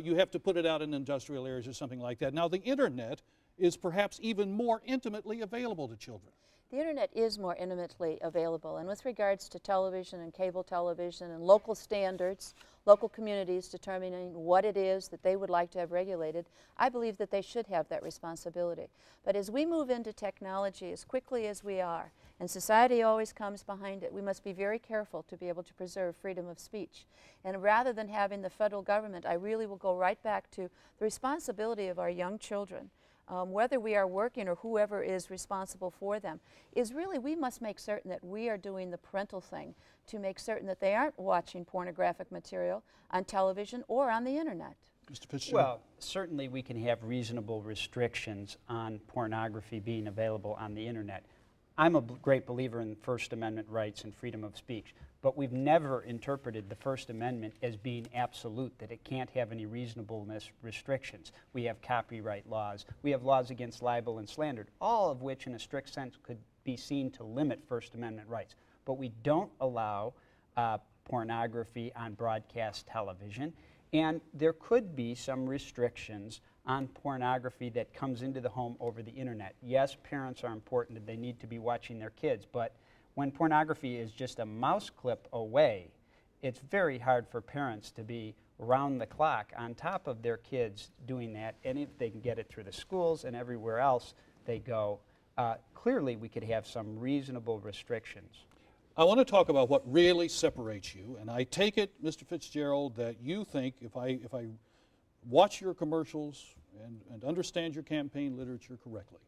you have to put it out in industrial areas or something like that. Now, the internet is perhaps even more intimately available to children. The internet is more intimately available, and with regards to television and cable television and local standards, local communities determining what it is that they would like to have regulated, I believe that they should have that responsibility. But as we move into technology as quickly as we are, and society always comes behind it, we must be very careful to be able to preserve freedom of speech. And rather than having the federal government, I really will go right back to the responsibility of our young children. whether we are working or whoever is responsible for them, is really we must make certain that we are doing the parental thing to make certain that they aren't watching pornographic material on television or on the internet. Mr. Fitzgerald. Well, certainly we can have reasonable restrictions on pornography being available on the internet. I'm a great believer in First Amendment rights and freedom of speech, but we've never interpreted the First Amendment as being absolute, that it can't have any reasonableness restrictions. We have copyright laws, we have laws against libel and slander, all of which in a strict sense could be seen to limit First Amendment rights. But we don't allow pornography on broadcast television, and there could be some restrictions on pornography that comes into the home over the internet. Yes, parents are important and they need to be watching their kids, but when pornography is just a mouse clip away, it's very hard for parents to be round the clock on top of their kids doing that, and if they can get it through the schools and everywhere else they go, clearly we could have some reasonable restrictions. I want to talk about what really separates you, and I take it, Mr. Fitzgerald, that you think if I watch your commercials and understand your campaign literature correctly,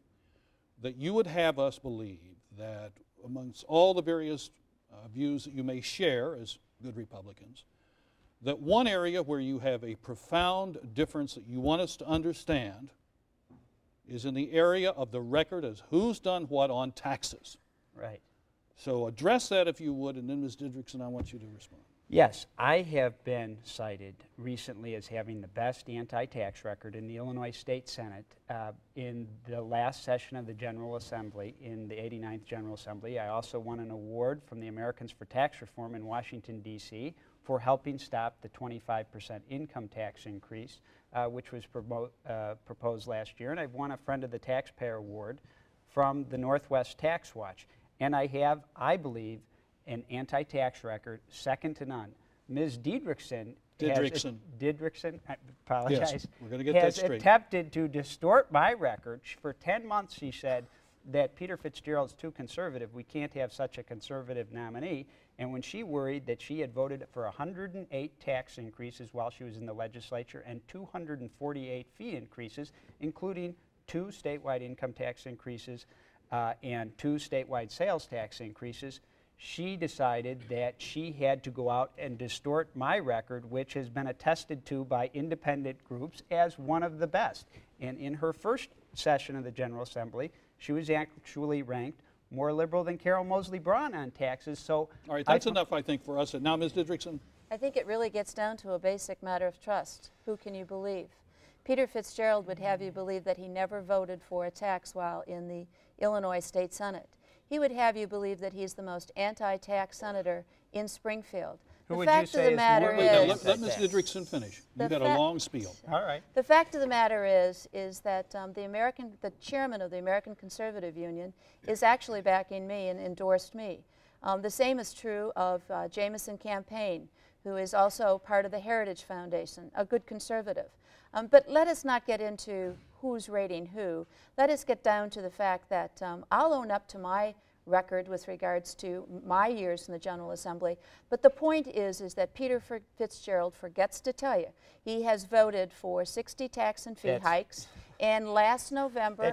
that you would have us believe that amongst all the various views that you may share as good Republicans, that one area where you have a profound difference that you want us to understand is in the area of the record as who's done what on taxes. Right. So address that if you would, and then Ms. Didrickson, I want you to respond. Yes, I have been cited recently as having the best anti-tax record in the Illinois State Senate. In the last session of the General Assembly, in the 89th General Assembly, I also won an award from the Americans for Tax Reform in Washington, D.C. for helping stop the 25% income tax increase, which was proposed last year. And I've won a Friend of the Taxpayer Award from the Northwest Tax Watch. And I have, I believe, an anti-tax record second to none. Ms. Didrickson, I apologize, yes, we're going to get that straight. Attempted to distort my record. For 10 months she said that Peter Fitzgerald's too conservative. We can't have such a conservative nominee. And when she worried that she had voted for 108 tax increases while she was in the legislature and 248 fee increases, including 2 statewide income tax increases and 2 statewide sales tax increases, she decided that she had to go out and distort my record, which has been attested to by independent groups as one of the best. And in her first session of the General Assembly, she was actually ranked more liberal than Carol Moseley Braun on taxes. So, all right, that's enough, I think, for us. And now, Ms. Didrickson. I think it really gets down to a basic matter of trust. Who can you believe? Peter Fitzgerald would have you believe that he never voted for a tax while in the Illinois State Senate. He would have you believe that he's the most anti-tax senator in Springfield. Who would you say is more let Ms. Didrickson finish. You've got a long spiel. All right. The fact of the matter is that the chairman of the American Conservative Union is actually backing me and endorsed me. The same is true of Jameson Campaign, who is also part of the Heritage Foundation, a good conservative. But let us not get into who's rating who. Let us get down to the fact that I'll own up to my record with regards to my years in the General Assembly. But the point is that Peter Fitzgerald forgets to tell you he has voted for 60 tax and fee hikes. And last November,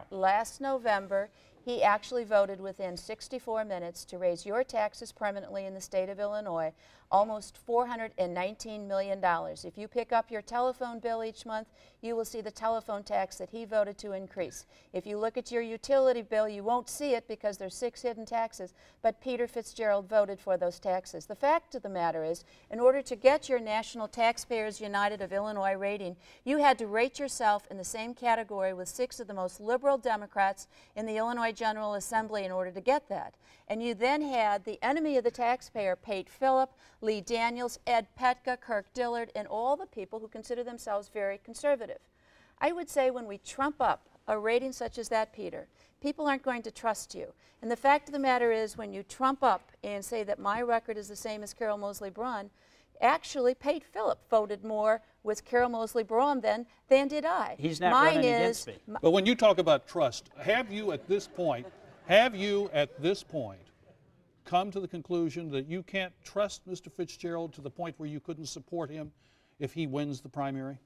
last November, he actually voted within 64 minutes to raise your taxes permanently in the state of Illinois, almost $419 million. If you pick up your telephone bill each month, you will see the telephone tax that he voted to increase. If you look at your utility bill, you won't see it because there's 6 hidden taxes, but Peter Fitzgerald voted for those taxes. The fact of the matter is, in order to get your National Taxpayers United of Illinois rating, you had to rate yourself in the same category with 6 of the most liberal Democrats in the Illinois General Assembly in order to get that. And you then had the enemy of the taxpayer, Pate Phillip, Lee Daniels, Ed Petka, Kirk Dillard, and all the people who consider themselves very conservative. I would say when we trump up a rating such as that, Peter, people aren't going to trust you. And the fact of the matter is, when you trump up and say that my record is the same as Carol Moseley Braun, actually Pate Phillip voted more with Carol Moseley Braun than did I. He's not running against me. But when you talk about trust, have you at this point come to the conclusion that you can't trust Mr. Fitzgerald to the point where you couldn't support him if he wins the primary?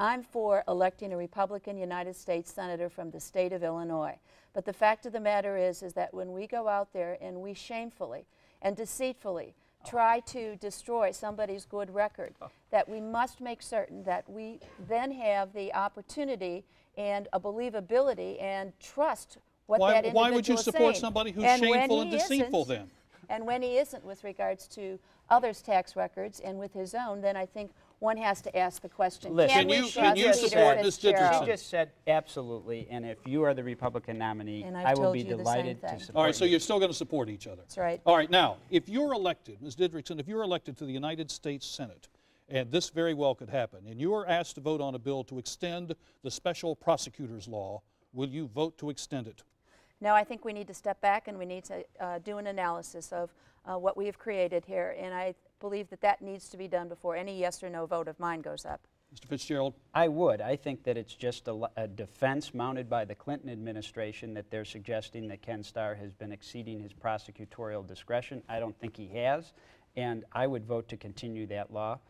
I'm for electing a Republican United States Senator from the state of Illinois. But the fact of the matter is that when we go out there and we shamefully and deceitfully try to destroy somebody's good record, that we must make certain that we then have the opportunity and a believability and trust what that individual is saying. Why would you support somebody who's shameful and deceitful then? And when he isn't with regards to others' tax records and with his own, then I think one has to ask the question, Listen, can you support Ms. Didrickson? She just said absolutely, and if you are the Republican nominee, I will be delighted to support you. All right, so you're still going to support each other. That's right. All right, now, if you're elected, Ms. Didrickson, if you're elected to the United States Senate, and this very well could happen, and you are asked to vote on a bill to extend the special prosecutor's law, will you vote to extend it? No, I think we need to step back and we need to do an analysis of what we have created here, and I believe that that needs to be done before any yes or no vote of mine goes up. Mr. Fitzgerald? I would. I think that it's just a defense mounted by the Clinton administration that they're suggesting that Ken Starr has been exceeding his prosecutorial discretion. I don't think he has, and I would vote to continue that law.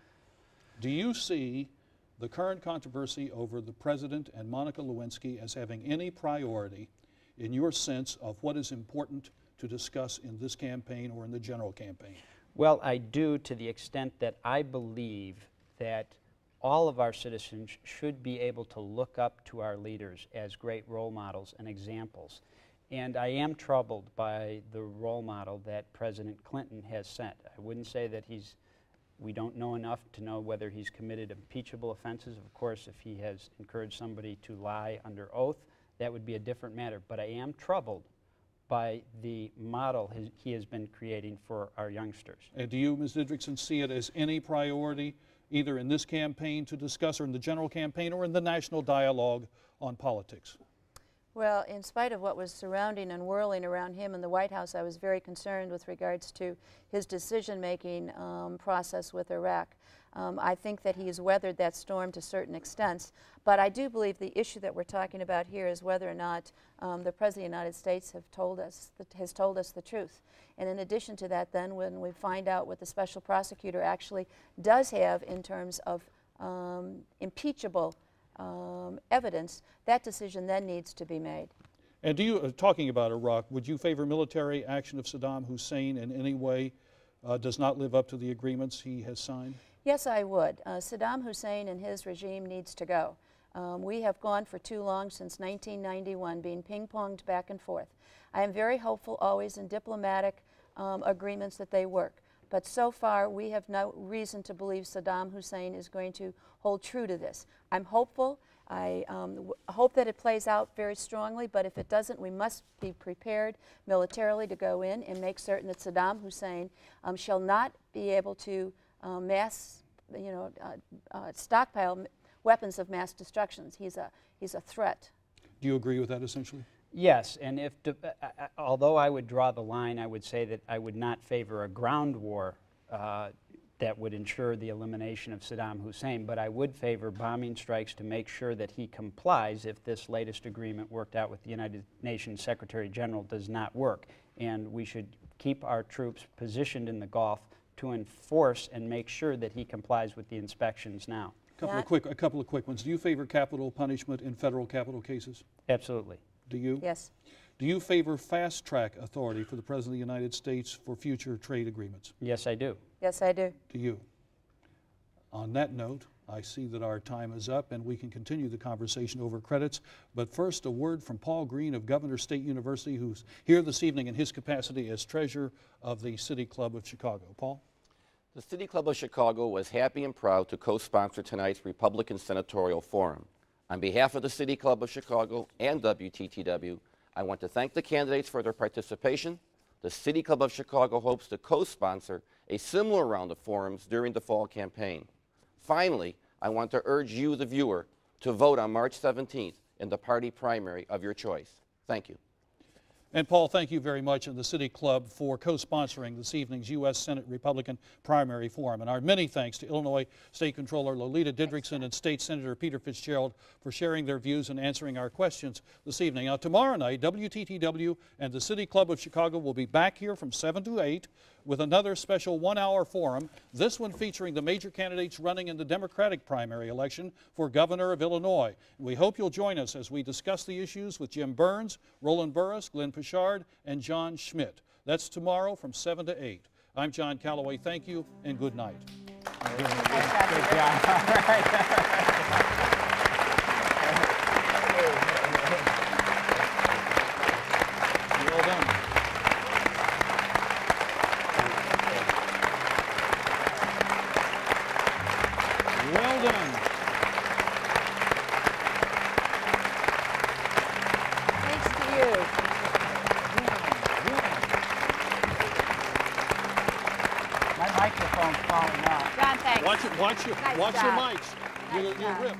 Do you see the current controversy over the president and Monica Lewinsky as having any priority in your sense of what is important to discuss in this campaign or in the general campaign? Well, I do, to the extent that I believe that all of our citizens should be able to look up to our leaders as great role models and examples. And I am troubled by the role model that President Clinton has set. I wouldn't say that we don't know enough to know whether he's committed impeachable offenses. Of course, if he has encouraged somebody to lie under oath, that would be a different matter. But I am troubled by the model he has been creating for our youngsters. And do you, Ms. Didrickson, see it as any priority either in this campaign to discuss or in the general campaign or in the national dialogue on politics? Well, in spite of what was surrounding and whirling around him in the White House, I was very concerned with regards to his decision-making process with Iraq. I think that he has weathered that storm to certain extents, but I do believe the issue that we're talking about here is whether or not the President of the United States has told us the truth. And in addition to that, then, when we find out what the special prosecutor actually does have in terms of impeachable evidence, that decision then needs to be made. And do you, talking about Iraq, would you favor military action if Saddam Hussein in any way does not live up to the agreements he has signed? Yes, I would. Saddam Hussein and his regime needs to go. We have gone for too long since 1991, being ping-ponged back and forth. I am very hopeful always in diplomatic agreements that they work. But so far, we have no reason to believe Saddam Hussein is going to hold true to this. I'm hopeful. I hope that it plays out very strongly, but if it doesn't, we must be prepared militarily to go in and make certain that Saddam Hussein shall not be able to stockpile weapons of mass destruction. He's a threat. Do you agree with that essentially? Yes, and if although I would draw the line, I would say that I would not favor a ground war that would ensure the elimination of Saddam Hussein, but I would favor bombing strikes to make sure that he complies if this latest agreement worked out with the United Nations Secretary General does not work. And we should keep our troops positioned in the Gulf to enforce and make sure that he complies with the inspections now. A couple of quick ones. Do you favor capital punishment in federal capital cases? Absolutely. Do you? Yes. Do you favor fast-track authority for the President of the United States for future trade agreements? Yes, I do. Yes, I do. Do you? On that note, I see that our time is up and we can continue the conversation over credits. But first, a word from Paul Green of Governor State University, who's here this evening in his capacity as treasurer of the City Club of Chicago. Paul? The City Club of Chicago was happy and proud to co-sponsor tonight's Republican Senatorial Forum. On behalf of the City Club of Chicago and WTTW, I want to thank the candidates for their participation. The City Club of Chicago hopes to co-sponsor a similar round of forums during the fall campaign. Finally, I want to urge you, the viewer, to vote on March 17th in the party primary of your choice. Thank you. And Paul, thank you very much and the City Club for co-sponsoring this evening's U.S. Senate Republican Primary Forum. And our many thanks to Illinois State Controller Lolita Didrickson and State Senator Peter Fitzgerald for sharing their views and answering our questions this evening. Now, tomorrow night, WTTW and the City Club of Chicago will be back here from 7 to 8 with another special one-hour forum, this one featuring the major candidates running in the Democratic primary election for governor of Illinois. We hope you'll join us as we discuss the issues with Jim Burns, Roland Burris, Glenn Pichard, and John Schmidt. That's tomorrow from 7 to 8. I'm John Callaway. Thank you and good night. Good job. Well done. Well done. Thanks to you. My microphone's falling off. John, thanks. Watch your Nice mics. job. You'll rip.